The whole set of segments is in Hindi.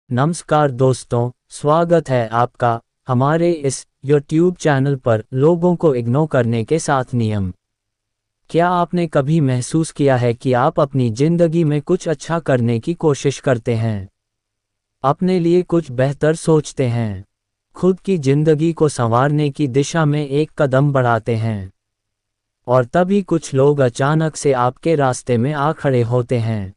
नमस्कार दोस्तों, स्वागत है आपका हमारे इस YouTube चैनल पर लोगों को इग्नोर करने के 7 नियम। क्या आपने कभी महसूस किया है कि आप अपनी ज़िंदगी में कुछ अच्छा करने की कोशिश करते हैं, अपने लिए कुछ बेहतर सोचते हैं, खुद की ज़िंदगी को संवारने की दिशा में एक कदम बढ़ाते हैं, और तभी कुछ लोग अचानक से आपके रास्ते में आ खड़े होते हैं।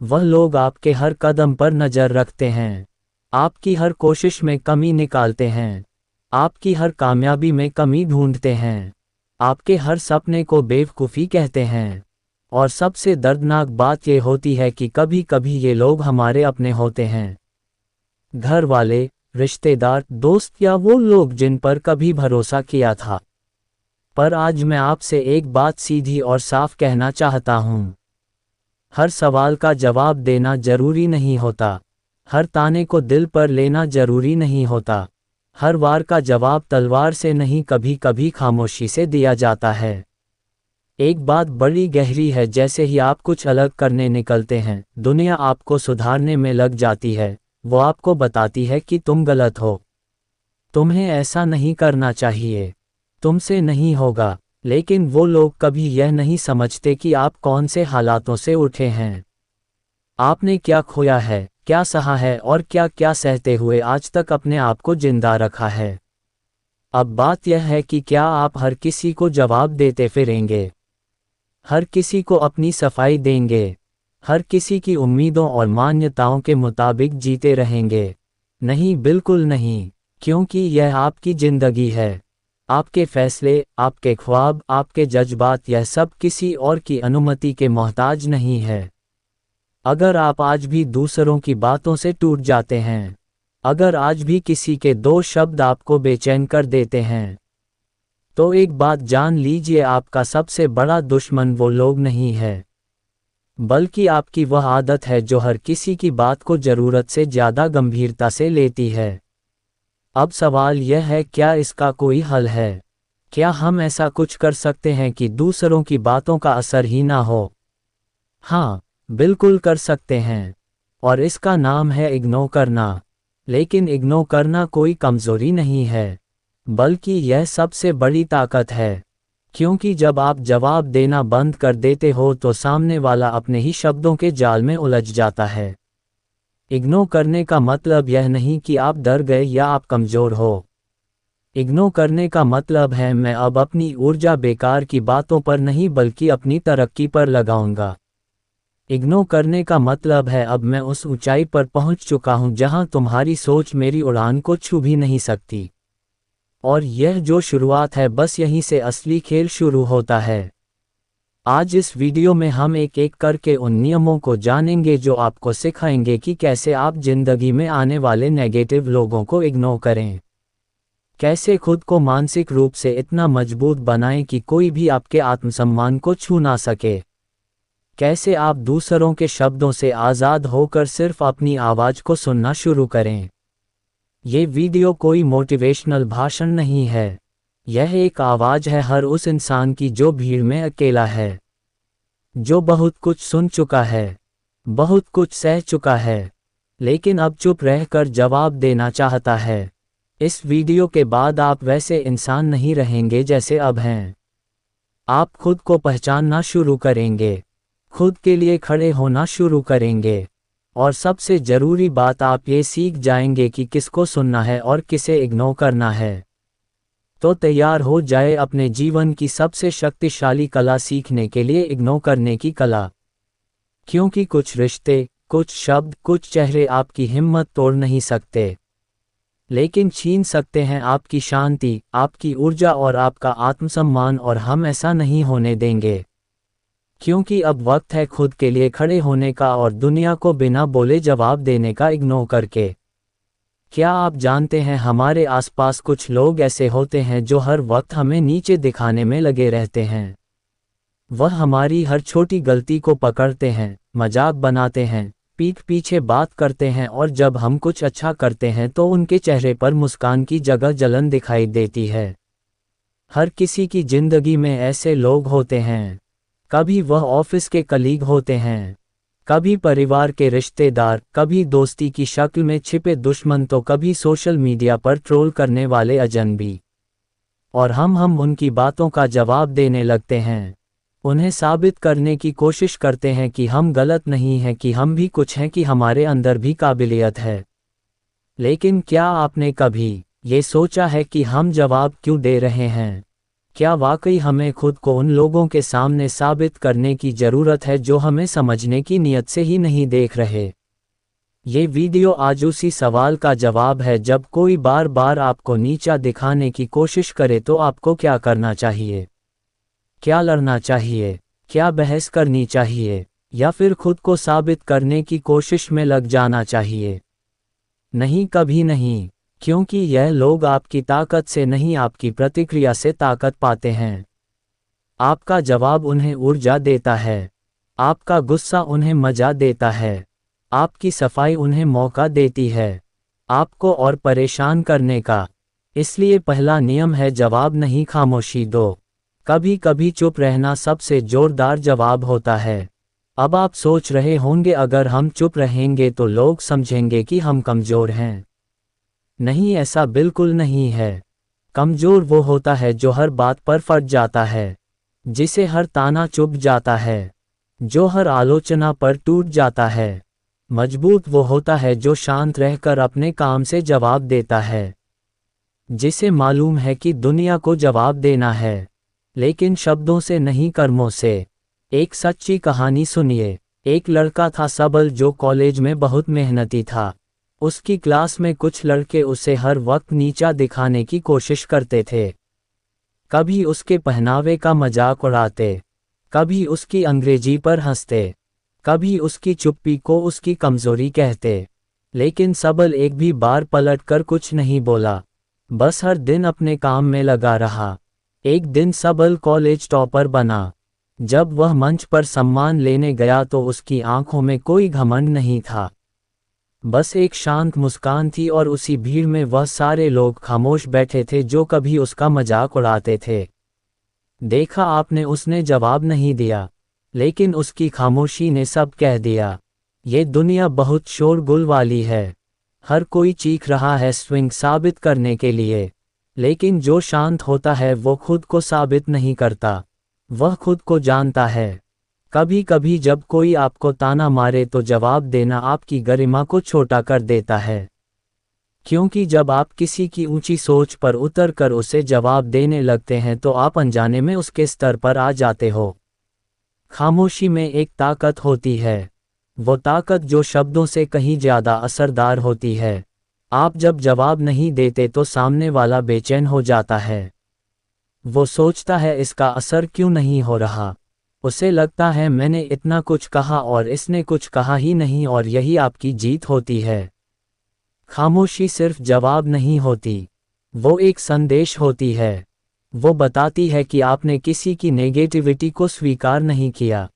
वह लोग आपके हर कदम पर नज़र रखते हैं, आपकी हर कोशिश में कमी निकालते हैं, आपकी हर कामयाबी में कमी ढूंढते हैं, आपके हर सपने को बेवकूफ़ी कहते हैं। और सबसे दर्दनाक बात यह होती है कि कभी कभी ये लोग हमारे अपने होते हैं, घर वाले, रिश्तेदार, दोस्त या वो लोग जिन पर कभी भरोसा किया था। पर आज मैं आपसे एक बात सीधी और साफ कहना चाहता हूँ। हर सवाल का जवाब देना जरूरी नहीं होता, हर ताने को दिल पर लेना जरूरी नहीं होता, हर वार का जवाब तलवार से नहीं, कभी कभी खामोशी से दिया जाता है। एक बात बड़ी गहरी है, जैसे ही आप कुछ अलग करने निकलते हैं, दुनिया आपको सुधारने में लग जाती है। वो आपको बताती है कि तुम गलत हो, तुम्हें ऐसा नहीं करना चाहिए, तुमसे नहीं होगा। लेकिन वो लोग कभी यह नहीं समझते कि आप कौन से हालातों से उठे हैं, आपने क्या खोया है, क्या सहा है और क्या क्या सहते हुए आज तक अपने आप को जिंदा रखा है। अब बात यह है कि क्या आप हर किसी को जवाब देते फिरेंगे, हर किसी को अपनी सफाई देंगे, हर किसी की उम्मीदों और मान्यताओं के मुताबिक जीते रहेंगे? नहीं, बिल्कुल नहीं, क्योंकि यह आपकी जिंदगी है। आपके फैसले, आपके ख्वाब, आपके जज्बात, यह सब किसी और की अनुमति के मोहताज नहीं है। अगर आप आज भी दूसरों की बातों से टूट जाते हैं, अगर आज भी किसी के 2 शब्द आपको बेचैन कर देते हैं, तो एक बात जान लीजिए, आपका सबसे बड़ा दुश्मन वो लोग नहीं है, बल्कि आपकी वह आदत है जो हर किसी की बात को ज़रूरत से ज़्यादा गंभीरता से लेती है। अब सवाल यह है, क्या इसका कोई हल है? क्या हम ऐसा कुछ कर सकते हैं कि दूसरों की बातों का असर ही ना हो? हाँ, बिल्कुल कर सकते हैं, और इसका नाम है इग्नोर करना। लेकिन इग्नोर करना कोई कमज़ोरी नहीं है, बल्कि यह सबसे बड़ी ताकत है। क्योंकि जब आप जवाब देना बंद कर देते हो तो सामने वाला अपने ही शब्दों के जाल में उलझ जाता है। इग्नोर करने का मतलब यह नहीं कि आप डर गए या आप कमज़ोर हो। इग्नोर करने का मतलब है, मैं अब अपनी ऊर्जा बेकार की बातों पर नहीं बल्कि अपनी तरक्की पर लगाऊंगा। इग्नोर करने का मतलब है, अब मैं उस ऊंचाई पर पहुंच चुका हूं जहां तुम्हारी सोच मेरी उड़ान को छू भी नहीं सकती। और यह जो शुरुआत है, बस यहीं से असली खेल शुरू होता है। आज इस वीडियो में हम एक एक करके उन नियमों को जानेंगे जो आपको सिखाएंगे कि कैसे आप जिंदगी में आने वाले नेगेटिव लोगों को इग्नोर करें, कैसे खुद को मानसिक रूप से इतना मजबूत बनाएं कि कोई भी आपके आत्मसम्मान को छू ना सके, कैसे आप दूसरों के शब्दों से आज़ाद होकर सिर्फ अपनी आवाज़ को सुनना शुरू करें। ये वीडियो कोई मोटिवेशनल भाषण नहीं है, यह एक आवाज़ है हर उस इंसान की जो भीड़ में अकेला है, जो बहुत कुछ सुन चुका है, बहुत कुछ सह चुका है, लेकिन अब चुप रहकर जवाब देना चाहता है। इस वीडियो के बाद आप वैसे इंसान नहीं रहेंगे जैसे अब हैं। आप खुद को पहचानना शुरू करेंगे, खुद के लिए खड़े होना शुरू करेंगे, और सबसे ज़रूरी बात, आप ये सीख जाएंगे कि किसको सुनना है और किसे इग्नोर करना है। तो तैयार हो जाए अपने जीवन की सबसे शक्तिशाली कला सीखने के लिए, इग्नोर करने की कला। क्योंकि कुछ रिश्ते, कुछ शब्द, कुछ चेहरे आपकी हिम्मत तोड़ नहीं सकते, लेकिन छीन सकते हैं आपकी शांति, आपकी ऊर्जा और आपका आत्मसम्मान, और हम ऐसा नहीं होने देंगे। क्योंकि अब वक्त है खुद के लिए खड़े होने का और दुनिया को बिना बोले जवाब देने का, इग्नोर करके। क्या आप जानते हैं, हमारे आसपास कुछ लोग ऐसे होते हैं जो हर वक्त हमें नीचे दिखाने में लगे रहते हैं। वह हमारी हर छोटी गलती को पकड़ते हैं, मजाक बनाते हैं, पीठ पीछे बात करते हैं, और जब हम कुछ अच्छा करते हैं तो उनके चेहरे पर मुस्कान की जगह जलन दिखाई देती है। हर किसी की जिंदगी में ऐसे लोग होते हैं। कभी वह ऑफिस के कलीग होते हैं, कभी परिवार के रिश्तेदार, कभी दोस्ती की शक्ल में छिपे दुश्मन, तो कभी सोशल मीडिया पर ट्रोल करने वाले अजनबी। और हम उनकी बातों का जवाब देने लगते हैं। उन्हें साबित करने की कोशिश करते हैं कि हम गलत नहीं हैं, कि हम भी कुछ हैं, कि हमारे अंदर भी काबिलियत है। लेकिन क्या आपने कभी ये सोचा है कि हम जवाब क्यों दे रहे हैं? क्या वाकई हमें खुद को उन लोगों के सामने साबित करने की ज़रूरत है जो हमें समझने की नीयत से ही नहीं देख रहे? ये वीडियो आज उसी सवाल का जवाब है। जब कोई बार बार आपको नीचा दिखाने की कोशिश करे तो आपको क्या करना चाहिए? क्या लड़ना चाहिए? क्या बहस करनी चाहिए? या फिर खुद को साबित करने की कोशिश में लग जाना चाहिए? नहीं, कभी नहीं। क्योंकि यह लोग आपकी ताकत से नहीं, आपकी प्रतिक्रिया से ताकत पाते हैं। आपका जवाब उन्हें ऊर्जा देता है। आपका गुस्सा उन्हें मजा देता है। आपकी सफाई उन्हें मौका देती है आपको और परेशान करने का। इसलिए पहला नियम है जवाब नहीं, खामोशी दो। कभी कभी चुप रहना सबसे जोरदार जवाब होता है। अब आप सोच रहे होंगे, अगर हम चुप रहेंगे तो लोग समझेंगे कि हम कमज़ोर हैं। नहीं, ऐसा बिल्कुल नहीं है। कमज़ोर वो होता है जो हर बात पर फट जाता है, जिसे हर ताना चुभ जाता है, जो हर आलोचना पर टूट जाता है। मजबूत वो होता है जो शांत रहकर अपने काम से जवाब देता है, जिसे मालूम है कि दुनिया को जवाब देना है, लेकिन शब्दों से नहीं, कर्मों से। एक सच्ची कहानी सुनिए। एक लड़का था सबल, जो कॉलेज में बहुत मेहनती था। उसकी क्लास में कुछ लड़के उसे हर वक्त नीचा दिखाने की कोशिश करते थे। कभी उसके पहनावे का मजाक उड़ाते, कभी उसकी अंग्रेजी पर हंसते, कभी उसकी चुप्पी को उसकी कमजोरी कहते। लेकिन सबल एक भी बार पलटकर कुछ नहीं बोला, बस हर दिन अपने काम में लगा रहा। एक दिन सबल कॉलेज टॉपर बना। जब वह मंच पर सम्मान लेने गया तो उसकी आंखों में कोई घमंड नहीं था, बस एक शांत मुस्कान थी। और उसी भीड़ में वह सारे लोग खामोश बैठे थे जो कभी उसका मजाक उड़ाते थे। देखा आपने, उसने जवाब नहीं दिया, लेकिन उसकी खामोशी ने सब कह दिया। ये दुनिया बहुत शोरगुल वाली है। हर कोई चीख रहा है स्विंग साबित करने के लिए, लेकिन जो शांत होता है वो खुद को साबित नहीं करता, वह खुद को जानता है। कभी कभी जब कोई आपको ताना मारे तो जवाब देना आपकी गरिमा को छोटा कर देता है, क्योंकि जब आप किसी की ऊंची सोच पर उतरकर उसे जवाब देने लगते हैं तो आप अनजाने में उसके स्तर पर आ जाते हो। खामोशी में एक ताकत होती है, वो ताकत जो शब्दों से कहीं ज़्यादा असरदार होती है। आप जब जवाब नहीं देते तो सामने वाला बेचैन हो जाता है। वो सोचता है इसका असर क्यों नहीं हो रहा। उसे लगता है मैंने इतना कुछ कहा और इसने कुछ कहा ही नहीं, और यही आपकी जीत होती है। खामोशी सिर्फ जवाब नहीं होती, वो एक संदेश होती है। वो बताती है कि आपने किसी की नेगेटिविटी को स्वीकार नहीं किया।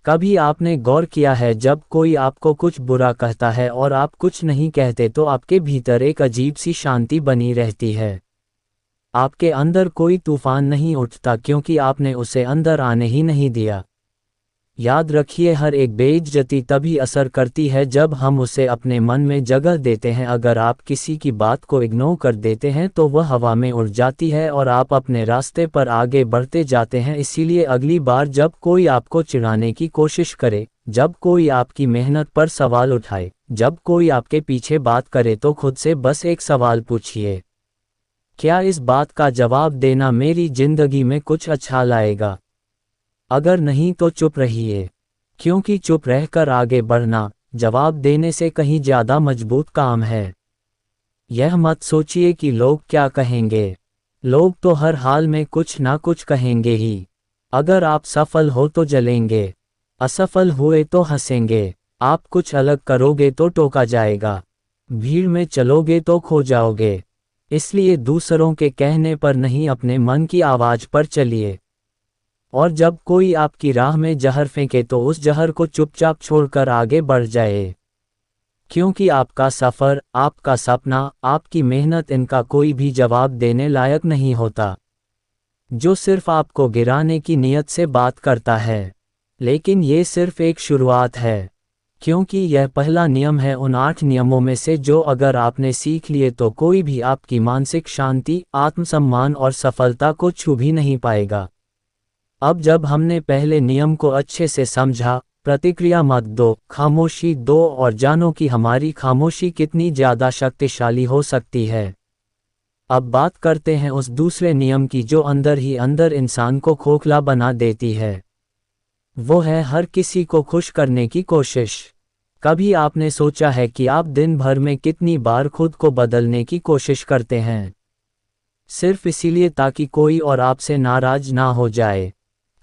कभी आपने गौर किया है, जब कोई आपको कुछ बुरा कहता है और आप कुछ नहीं कहते तो आपके भीतर एक अजीब सी शांति बनी रहती है। आपके अंदर कोई तूफान नहीं उठता, क्योंकि आपने उसे अंदर आने ही नहीं दिया। याद रखिए, हर एक बेइज्जती तभी असर करती है जब हम उसे अपने मन में जगह देते हैं। अगर आप किसी की बात को इग्नोर कर देते हैं तो वह हवा में उड़ जाती है और आप अपने रास्ते पर आगे बढ़ते जाते हैं। इसीलिए अगली बार जब कोई आपको चिढ़ाने की कोशिश करे, जब कोई आपकी मेहनत पर सवाल उठाए, जब कोई आपके पीछे बात करे, तो खुद से बस एक सवाल पूछिए, क्या इस बात का जवाब देना मेरी जिंदगी में कुछ अच्छा लाएगा? अगर नहीं तो चुप रहिए, क्योंकि चुप रहकर आगे बढ़ना जवाब देने से कहीं ज़्यादा मजबूत काम है। यह मत सोचिए कि लोग क्या कहेंगे, लोग तो हर हाल में कुछ ना कुछ कहेंगे ही। अगर आप सफल हो तो जलेंगे, असफल हुए तो हंसेंगे, आप कुछ अलग करोगे तो टोका जाएगा, भीड़ में चलोगे तो खो जाओगे। इसलिए दूसरों के कहने पर नहीं, अपने मन की आवाज़ पर चलिए। और जब कोई आपकी राह में जहर फेंके तो उस जहर को चुपचाप छोड़कर आगे बढ़ जाए, क्योंकि आपका सफ़र, आपका सपना, आपकी मेहनत, इनका कोई भी जवाब देने लायक नहीं होता। जो सिर्फ आपको गिराने की नीयत से बात करता है, लेकिन ये सिर्फ एक शुरुआत है, क्योंकि यह पहला नियम है उन 8 नियमों में से जो अगर आपने सीख लिए तो कोई भी आपकी मानसिक शांति, आत्मसम्मान और सफलता को छू भी नहीं पाएगा। अब जब हमने पहले नियम को अच्छे से समझा, प्रतिक्रिया मत दो, खामोशी दो और जानो कि हमारी खामोशी कितनी ज़्यादा शक्तिशाली हो सकती है। अब बात करते हैं उस दूसरे नियम की जो अंदर ही अंदर इंसान को खोखला बना देती है। वो है हर किसी को खुश करने की कोशिश। कभी आपने सोचा है कि आप दिन भर में कितनी बार खुद को बदलने की कोशिश करते हैं, सिर्फ इसीलिए ताकि कोई और आपसे नाराज ना हो जाए?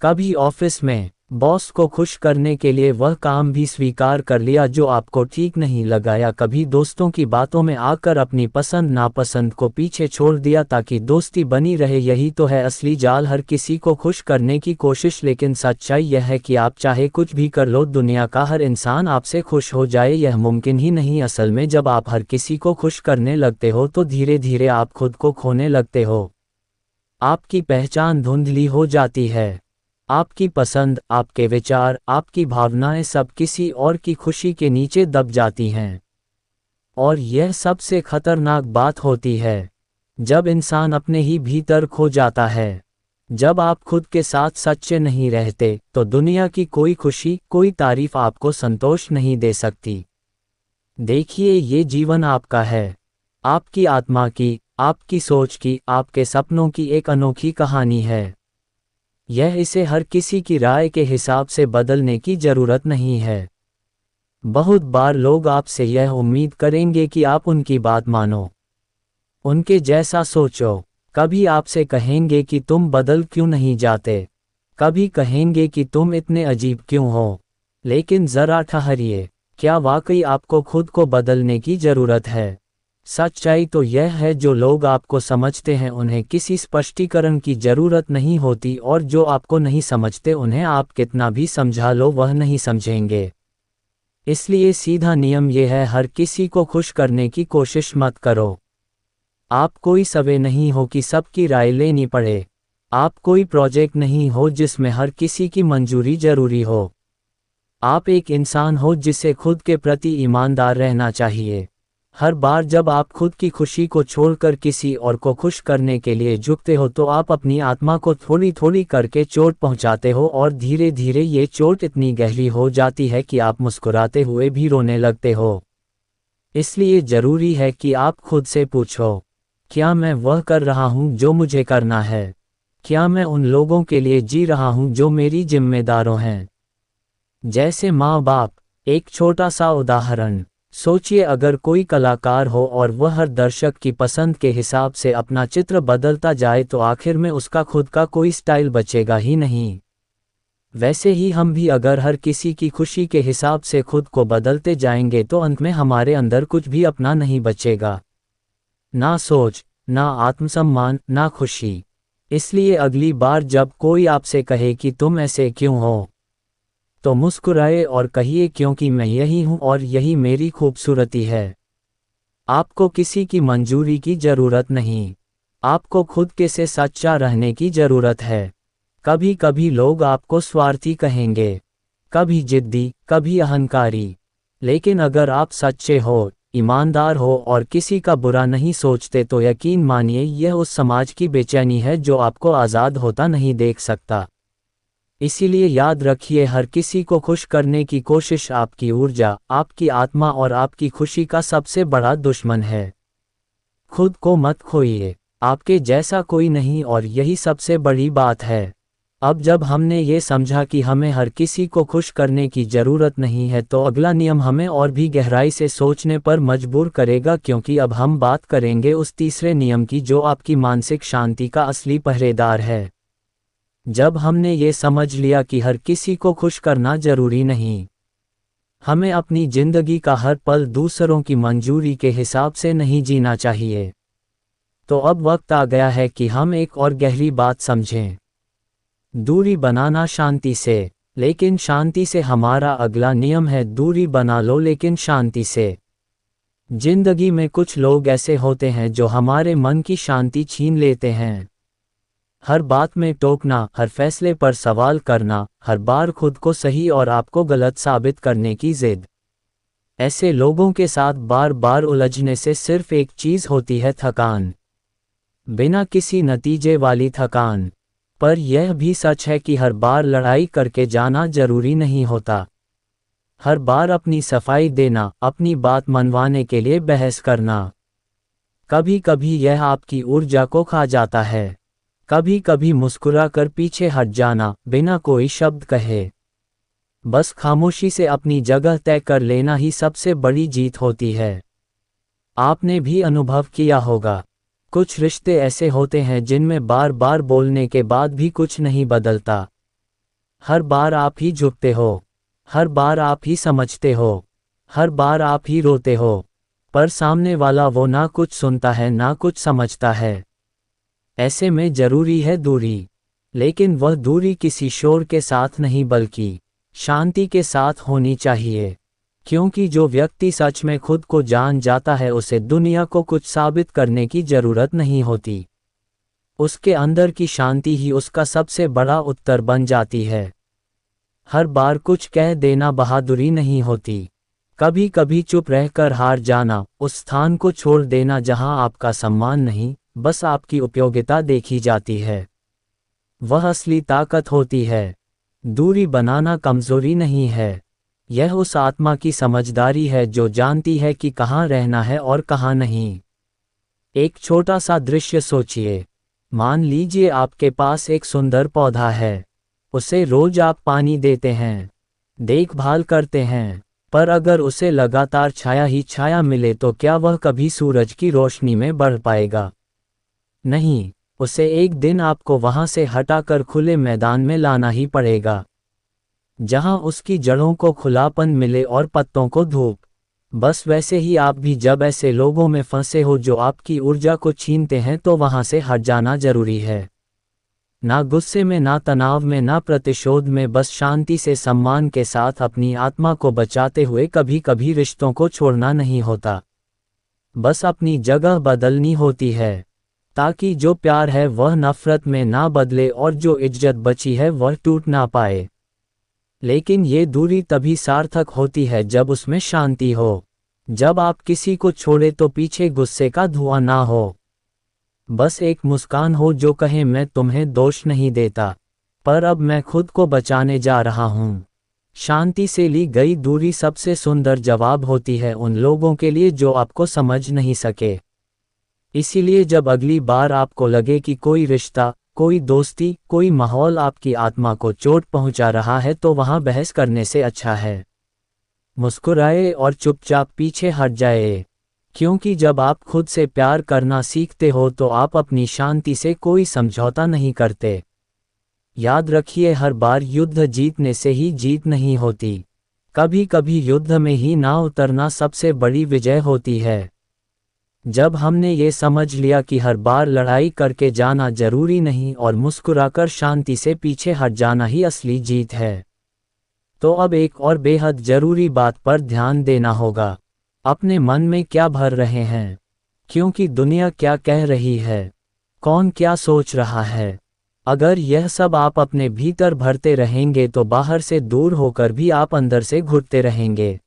कभी ऑफिस में बॉस को खुश करने के लिए वह काम भी स्वीकार कर लिया जो आपको ठीक नहीं लगा, या कभी दोस्तों की बातों में आकर अपनी पसंद नापसंद को पीछे छोड़ दिया ताकि दोस्ती बनी रहे। यही तो है असली जाल, हर किसी को खुश करने की कोशिश। लेकिन सच्चाई यह है कि आप चाहे कुछ भी कर लो, दुनिया का हर इंसान आपसे खुश हो जाए यह मुमकिन ही नहीं। असल में जब आप हर किसी को खुश करने लगते हो तो धीरे धीरे आप खुद को खोने लगते हो। आपकी पहचान धुंधली हो जाती है। आपकी पसंद, आपके विचार, आपकी भावनाएं सब किसी और की खुशी के नीचे दब जाती हैं। और यह सबसे खतरनाक बात होती है जब इंसान अपने ही भीतर खो जाता है। जब आप खुद के साथ सच्चे नहीं रहते तो दुनिया की कोई खुशी, कोई तारीफ आपको संतोष नहीं दे सकती। देखिए, ये जीवन आपका है, आपकी आत्मा की, आपकी सोच की, आपके सपनों की एक अनोखी कहानी है। इसे हर किसी की राय के हिसाब से बदलने की जरूरत नहीं है। बहुत बार लोग आपसे यह उम्मीद करेंगे कि आप उनकी बात मानो, उनके जैसा सोचो। कभी आपसे कहेंगे कि तुम बदल क्यों नहीं जाते, कभी कहेंगे कि तुम इतने अजीब क्यों हो। लेकिन जरा ठहरिए, क्या वाकई आपको खुद को बदलने की जरूरत है? सच्चाई तो यह है, जो लोग आपको समझते हैं उन्हें किसी स्पष्टीकरण की जरूरत नहीं होती, और जो आपको नहीं समझते उन्हें आप कितना भी समझा लो वह नहीं समझेंगे। इसलिए सीधा नियम यह है, हर किसी को खुश करने की कोशिश मत करो। आप कोई सर्वे नहीं हो कि सबकी राय लेनी पड़े। आप कोई प्रोजेक्ट नहीं हो जिसमें हर किसी की मंजूरी जरूरी हो। आप एक इंसान हो जिसे खुद के प्रति ईमानदार रहना चाहिए। हर बार जब आप खुद की खुशी को छोड़कर किसी और को खुश करने के लिए झुकते हो तो आप अपनी आत्मा को थोड़ी थोड़ी करके चोट पहुंचाते हो, और धीरे धीरे ये चोट इतनी गहरी हो जाती है कि आप मुस्कुराते हुए भी रोने लगते हो। इसलिए जरूरी है कि आप खुद से पूछो, क्या मैं वह कर रहा हूं जो मुझे करना है? क्या मैं उन लोगों के लिए जी रहा हूं जो मेरी जिम्मेदारों हैं? जैसे माँ बाप। एक छोटा सा उदाहरण सोचिए, अगर कोई कलाकार हो और वह हर दर्शक की पसंद के हिसाब से अपना चित्र बदलता जाए तो आखिर में उसका खुद का कोई स्टाइल बचेगा ही नहीं। वैसे ही हम भी अगर हर किसी की खुशी के हिसाब से खुद को बदलते जाएंगे तो अंत में हमारे अंदर कुछ भी अपना नहीं बचेगा, ना सोच, ना आत्मसम्मान, ना खुशी। इसलिए अगली बार जब कोई आपसे कहे कि तुम ऐसे क्यों हो, तो मुस्कुराए और कहिए, क्योंकि मैं यही हूं और यही मेरी खूबसूरती है। आपको किसी की मंजूरी की जरूरत नहीं, आपको खुद के से सच्चा रहने की जरूरत है। कभी कभी लोग आपको स्वार्थी कहेंगे, कभी जिद्दी, कभी अहंकारी, लेकिन अगर आप सच्चे हो, ईमानदार हो और किसी का बुरा नहीं सोचते तो यकीन मानिए यह उस समाज की बेचैनी है जो आपको आज़ाद होता नहीं देख सकता। इसीलिए याद रखिए, हर किसी को खुश करने की कोशिश आपकी ऊर्जा, आपकी आत्मा और आपकी खुशी का सबसे बड़ा दुश्मन है। खुद को मत खोइए, आपके जैसा कोई नहीं, और यही सबसे बड़ी बात है। अब जब हमने ये समझा कि हमें हर किसी को खुश करने की ज़रूरत नहीं है तो अगला नियम हमें और भी गहराई से सोचने पर मजबूर करेगा, क्योंकि अब हम बात करेंगे उस तीसरे नियम की जो आपकी मानसिक शांति का असली पहरेदार है। जब हमने ये समझ लिया कि हर किसी को खुश करना जरूरी नहीं, हमें अपनी जिंदगी का हर पल दूसरों की मंजूरी के हिसाब से नहीं जीना चाहिए, तो अब वक्त आ गया है कि हम एक और गहरी बात समझें। दूरी बनाना शांति से, लेकिन शांति से हमारा अगला नियम है दूरी बना लो लेकिन शांति से। जिंदगी में कुछ लोग ऐसे होते हैं जो हमारे मन की शांति छीन लेते हैं। हर बात में टोकना, हर फैसले पर सवाल करना, हर बार खुद को सही और आपको गलत साबित करने की जिद। ऐसे लोगों के साथ बार बार उलझने से सिर्फ एक चीज़ होती है, थकान। बिना किसी नतीजे वाली थकान। पर यह भी सच है कि हर बार लड़ाई करके जाना जरूरी नहीं होता। हर बार अपनी सफाई देना, अपनी बात मनवाने के लिए बहस करना, कभी कभी यह आपकी ऊर्जा को खा जाता है। कभी कभी मुस्कुराकर पीछे हट जाना, बिना कोई शब्द कहे, बस खामोशी से अपनी जगह तय कर लेना ही सबसे बड़ी जीत होती है। आपने भी अनुभव किया होगा, कुछ रिश्ते ऐसे होते हैं जिनमें बार बार बोलने के बाद भी कुछ नहीं बदलता। हर बार आप ही झुकते हो, हर बार आप ही समझते हो, हर बार आप ही रोते हो, पर सामने वाला वो ना कुछ सुनता है ना कुछ समझता है। ऐसे में जरूरी है दूरी, लेकिन वह दूरी किसी शोर के साथ नहीं बल्कि शांति के साथ होनी चाहिए। क्योंकि जो व्यक्ति सच में खुद को जान जाता है उसे दुनिया को कुछ साबित करने की जरूरत नहीं होती। उसके अंदर की शांति ही उसका सबसे बड़ा उत्तर बन जाती है। हर बार कुछ कह देना बहादुरी नहीं होती। कभी कभी चुप रहकर हार जाना, उस स्थान को छोड़ देना जहां आपका सम्मान नहीं, बस आपकी उपयोगिता देखी जाती है, वह असली ताकत होती है। दूरी बनाना कमजोरी नहीं है, यह उस आत्मा की समझदारी है जो जानती है कि कहाँ रहना है और कहाँ नहीं। एक छोटा सा दृश्य सोचिए। मान लीजिए आपके पास एक सुंदर पौधा है, उसे रोज आप पानी देते हैं, देखभाल करते हैं, पर अगर उसे लगातार छाया ही छाया मिले तो क्या वह कभी सूरज की रोशनी में बढ़ पाएगा? नहीं, उसे एक दिन आपको वहां से हटाकर खुले मैदान में लाना ही पड़ेगा, जहां उसकी जड़ों को खुलापन मिले और पत्तों को धूप। बस वैसे ही आप भी जब ऐसे लोगों में फंसे हो जो आपकी ऊर्जा को छीनते हैं तो वहां से हट जाना जरूरी है। ना गुस्से में, ना तनाव में, ना प्रतिशोध में, बस शांति से, सम्मान के साथ अपनी आत्मा को बचाते हुए। कभी कभी रिश्तों को छोड़ना नहीं होता, बस अपनी जगह बदलनी होती है, ताकि जो प्यार है वह नफरत में ना बदले और जो इज्जत बची है वह टूट ना पाए। लेकिन ये दूरी तभी सार्थक होती है जब उसमें शांति हो। जब आप किसी को छोड़े तो पीछे गुस्से का धुआं ना हो, बस एक मुस्कान हो जो कहे, मैं तुम्हें दोष नहीं देता, पर अब मैं खुद को बचाने जा रहा हूँ। शांति से ली गई दूरी सबसे सुंदर जवाब होती है उन लोगों के लिए जो आपको समझ नहीं सके। इसीलिए जब अगली बार आपको लगे कि कोई रिश्ता, कोई दोस्ती, कोई माहौल आपकी आत्मा को चोट पहुंचा रहा है तो वहां बहस करने से अच्छा है मुस्कुराए और चुपचाप पीछे हट जाए। क्योंकि जब आप खुद से प्यार करना सीखते हो तो आप अपनी शांति से कोई समझौता नहीं करते। याद रखिए, हर बार युद्ध जीतने से ही जीत नहीं होती, कभी कभी युद्ध में ही ना उतरना सबसे बड़ी विजय होती है। जब हमने ये समझ लिया कि हर बार लड़ाई करके जाना जरूरी नहीं और मुस्कुराकर शांति से पीछे हट जाना ही असली जीत है, तो अब एक और बेहद जरूरी बात पर ध्यान देना होगा। अपने मन में क्या भर रहे हैं? क्योंकि दुनिया क्या कह रही है? कौन क्या सोच रहा है? अगर यह सब आप अपने भीतर भरते रहेंगे तो बाहर से दूर होकर भी आप अंदर से घुटते रहेंगे।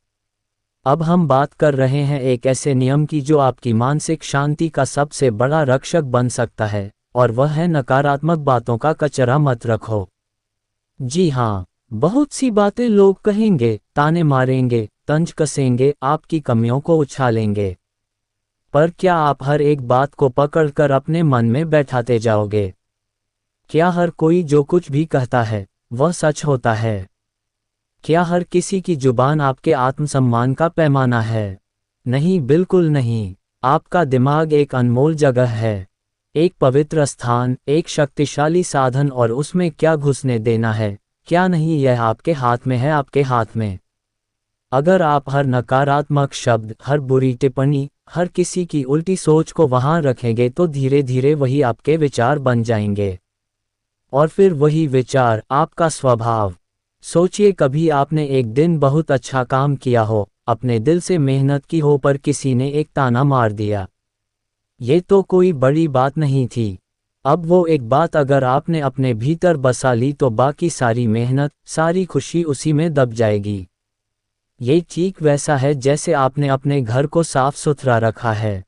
अब हम बात कर रहे हैं एक ऐसे नियम की जो आपकी मानसिक शांति का सबसे बड़ा रक्षक बन सकता है, और वह है नकारात्मक बातों का कचरा मत रखो। जी हाँ, बहुत सी बातें लोग कहेंगे, ताने मारेंगे, तंज कसेंगे, आपकी कमियों को उछालेंगे, पर क्या आप हर एक बात को पकड़कर अपने मन में बैठाते जाओगे? क्या हर कोई जो कुछ भी कहता है वह सच होता है? क्या हर किसी की जुबान आपके आत्मसम्मान का पैमाना है? नहीं, बिल्कुल नहीं। आपका दिमाग एक अनमोल जगह है, एक पवित्र स्थान, एक शक्तिशाली साधन, और उसमें क्या घुसने देना है, क्या नहीं, यह आपके हाथ में है, आपके हाथ में। अगर आप हर नकारात्मक शब्द, हर बुरी टिप्पणी, हर किसी की उल्टी सोच को वहां रखेंगे तो धीरे धीरे वही आपके विचार बन जाएंगे, और फिर वही विचार आपका स्वभाव। सोचिए, कभी आपने एक दिन बहुत अच्छा काम किया हो, अपने दिल से मेहनत की हो, पर किसी ने एक ताना मार दिया। ये तो कोई बड़ी बात नहीं थी, अब वो एक बात अगर आपने अपने भीतर बसा ली तो बाकी सारी मेहनत, सारी खुशी उसी में दब जाएगी। ये ठीक वैसा है जैसे आपने अपने घर को साफ सुथरा रखा है,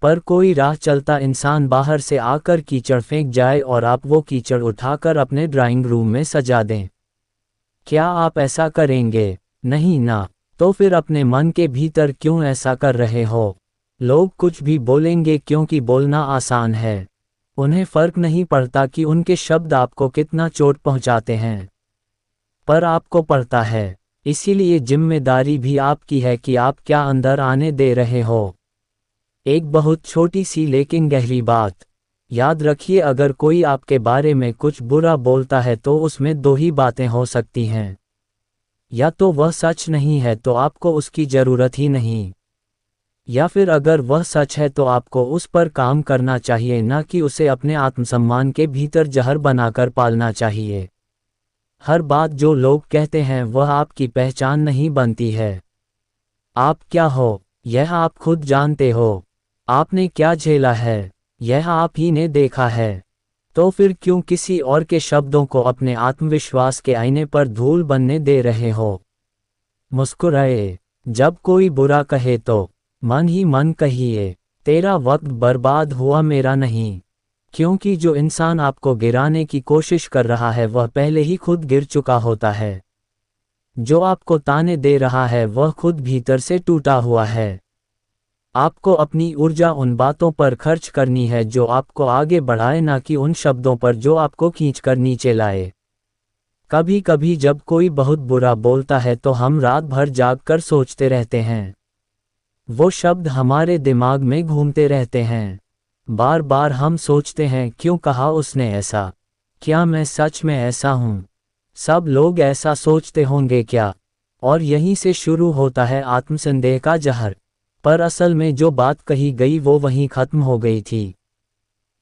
पर कोई राह चलता इंसान बाहर से आकर कीचड़ फेंक जाए और आप वो कीचड़ उठाकर अपने ड्राइंग रूम में सजा दें। क्या आप ऐसा करेंगे? नहीं ना। तो फिर अपने मन के भीतर क्यों ऐसा कर रहे हो? लोग कुछ भी बोलेंगे क्योंकि बोलना आसान है। उन्हें फर्क नहीं पड़ता कि उनके शब्द आपको कितना चोट पहुंचाते हैं, पर आपको पड़ता है। इसीलिए जिम्मेदारी भी आपकी है कि आप क्या अंदर आने दे रहे हो। एक बहुत छोटी सी लेकिन गहरी बात याद रखिए, अगर कोई आपके बारे में कुछ बुरा बोलता है तो उसमें दो ही बातें हो सकती हैं। या तो वह सच नहीं है तो आपको उसकी ज़रूरत ही नहीं, या फिर अगर वह सच है तो आपको उस पर काम करना चाहिए, ना कि उसे अपने आत्मसम्मान के भीतर जहर बनाकर पालना चाहिए। हर बात जो लोग कहते हैं वह आपकी पहचान नहीं बनती है। आप क्या हो, यह आप खुद जानते हो। आपने क्या झेला है, यह आप ही ने देखा है। तो फिर क्यों किसी और के शब्दों को अपने आत्मविश्वास के आईने पर धूल बनने दे रहे हो? मुस्कुराए। जब कोई बुरा कहे तो मन ही मन कहिए, तेरा वक्त बर्बाद हुआ, मेरा नहीं। क्योंकि जो इंसान आपको गिराने की कोशिश कर रहा है वह पहले ही खुद गिर चुका होता है। जो आपको ताने दे रहा है वह खुद भीतर से टूटा हुआ है। आपको अपनी ऊर्जा उन बातों पर खर्च करनी है जो आपको आगे बढ़ाए, ना कि उन शब्दों पर जो आपको खींचकर नीचे लाए। कभी कभी जब कोई बहुत बुरा बोलता है तो हम रात भर जागकर सोचते रहते हैं। वो शब्द हमारे दिमाग में घूमते रहते हैं। बार बार हम सोचते हैं, क्यों कहा उसने ऐसा? क्या मैं सच में ऐसा हूँ? सब लोग ऐसा सोचते होंगे क्या? और यहीं से शुरू होता है आत्मसंदेह का जहर। पर असल में जो बात कही गई वो वहीं खत्म हो गई थी,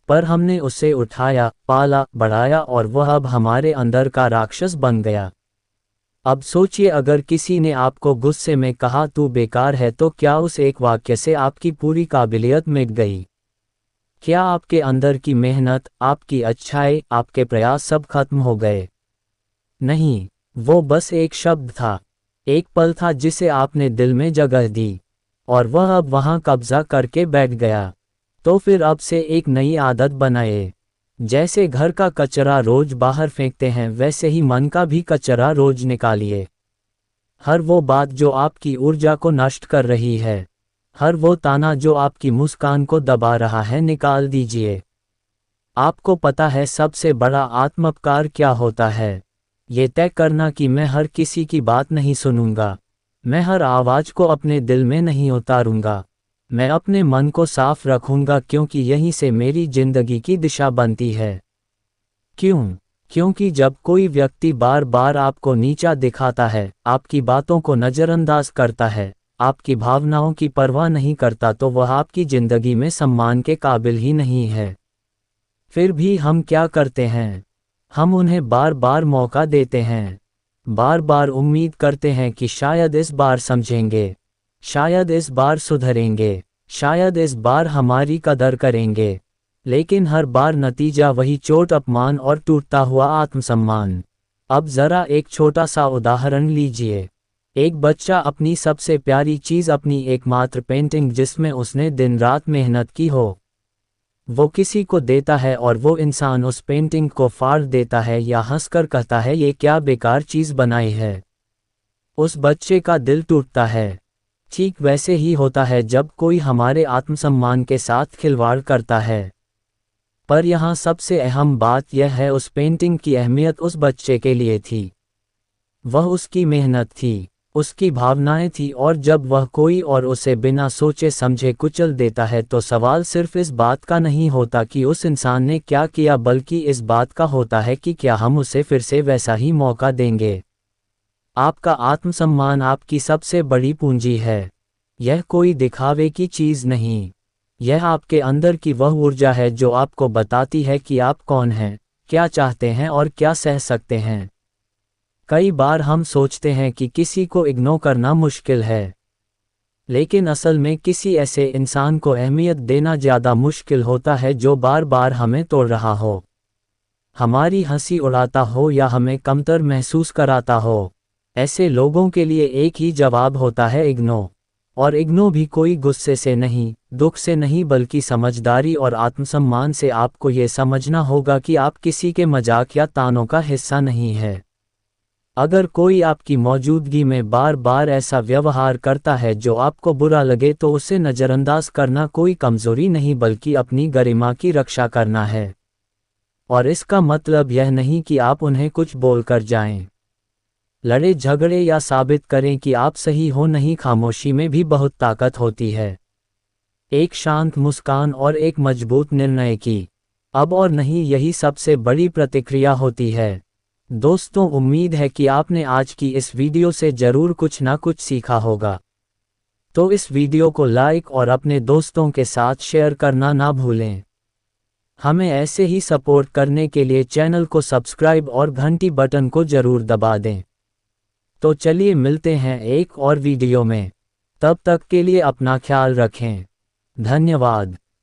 पर हमने उसे उठाया, पाला, बढ़ाया और वह अब हमारे अंदर का राक्षस बन गया। अब सोचिए, अगर किसी ने आपको गुस्से में कहा तू बेकार है, तो क्या उस एक वाक्य से आपकी पूरी काबिलियत मिट गई? क्या आपके अंदर की मेहनत, आपकी अच्छाई, आपके प्रयास सब खत्म हो गए? नहीं, वो बस एक शब्द था, एक पल था जिसे आपने दिल में जगह दी, और वह अब वहां कब्जा करके बैठ गया। तो फिर अब से एक नई आदत बनाए। जैसे घर का कचरा रोज बाहर फेंकते हैं, वैसे ही मन का भी कचरा रोज निकालिए। हर वो बात जो आपकी ऊर्जा को नष्ट कर रही है, हर वो ताना जो आपकी मुस्कान को दबा रहा है, निकाल दीजिए। आपको पता है सबसे बड़ा आत्मोपकार क्या होता है? ये तय करना कि मैं हर किसी की बात नहीं सुनूंगा, मैं हर आवाज़ को अपने दिल में नहीं उतारूंगा, मैं अपने मन को साफ रखूंगा, क्योंकि यहीं से मेरी जिंदगी की दिशा बनती है। क्यों? क्योंकि जब कोई व्यक्ति बार बार आपको नीचा दिखाता है, आपकी बातों को नज़रअंदाज करता है, आपकी भावनाओं की परवाह नहीं करता, तो वह आपकी जिंदगी में सम्मान के काबिल ही नहीं है। फिर भी हम क्या करते हैं? हम उन्हें बार बार मौका देते हैं, बार बार उम्मीद करते हैं कि शायद इस बार समझेंगे, शायद इस बार सुधरेंगे, शायद इस बार हमारी कदर करेंगे। लेकिन हर बार नतीजा वही चोट, अपमान और टूटता हुआ आत्मसम्मान। अब जरा एक छोटा सा उदाहरण लीजिए। एक बच्चा अपनी सबसे प्यारी चीज़, अपनी एकमात्र पेंटिंग जिसमें उसने दिन रात मेहनत की हो, वो किसी को देता है और वो इंसान उस पेंटिंग को फाड़ देता है या हंसकर कहता है ये क्या बेकार चीज़ बनाई है। उस बच्चे का दिल टूटता है। ठीक वैसे ही होता है जब कोई हमारे आत्मसम्मान के साथ खिलवाड़ करता है। पर यहाँ सबसे अहम बात यह है, उस पेंटिंग की अहमियत उस बच्चे के लिए थी। वह उसकी मेहनत थी, उसकी भावनाएं थी, और जब वह कोई और उसे बिना सोचे समझे कुचल देता है तो सवाल सिर्फ इस बात का नहीं होता कि उस इंसान ने क्या किया, बल्कि इस बात का होता है कि क्या हम उसे फिर से वैसा ही मौका देंगे। आपका आत्मसम्मान आपकी सबसे बड़ी पूंजी है। यह कोई दिखावे की चीज़ नहीं, यह आपके अंदर की वह ऊर्जा है जो आपको बताती है कि आप कौन हैं, क्या चाहते हैं और क्या सह सकते हैं। कई बार हम सोचते हैं कि किसी को इग्नोर करना मुश्किल है, लेकिन असल में किसी ऐसे इंसान को अहमियत देना ज़्यादा मुश्किल होता है जो बार बार हमें तोड़ रहा हो, हमारी हंसी उड़ाता हो या हमें कमतर महसूस कराता हो। ऐसे लोगों के लिए एक ही जवाब होता है, इग्नो। और इग्नो भी कोई गुस्से से नहीं, दुख से नहीं, बल्कि समझदारी और आत्मसम्मान से। आपको ये समझना होगा कि आप किसी के मजाक या तानों का हिस्सा नहीं है। अगर कोई आपकी मौजूदगी में बार बार ऐसा व्यवहार करता है जो आपको बुरा लगे, तो उसे नज़रअंदाज करना कोई कमज़ोरी नहीं बल्कि अपनी गरिमा की रक्षा करना है। और इसका मतलब यह नहीं कि आप उन्हें कुछ बोलकर जाएं, लड़े झगड़े या साबित करें कि आप सही हो। नहीं, खामोशी में भी बहुत ताकत होती है। एक शांत मुस्कान और एक मजबूत निर्णय की अब और नहीं, यही सबसे बड़ी प्रतिक्रिया होती है। दोस्तों, उम्मीद है कि आपने आज की इस वीडियो से ज़रूर कुछ ना कुछ सीखा होगा। तो इस वीडियो को लाइक और अपने दोस्तों के साथ शेयर करना ना भूलें। हमें ऐसे ही सपोर्ट करने के लिए चैनल को सब्सक्राइब और घंटी बटन को ज़रूर दबा दें। तो चलिए मिलते हैं एक और वीडियो में। तब तक के लिए अपना ख्याल रखें। धन्यवाद।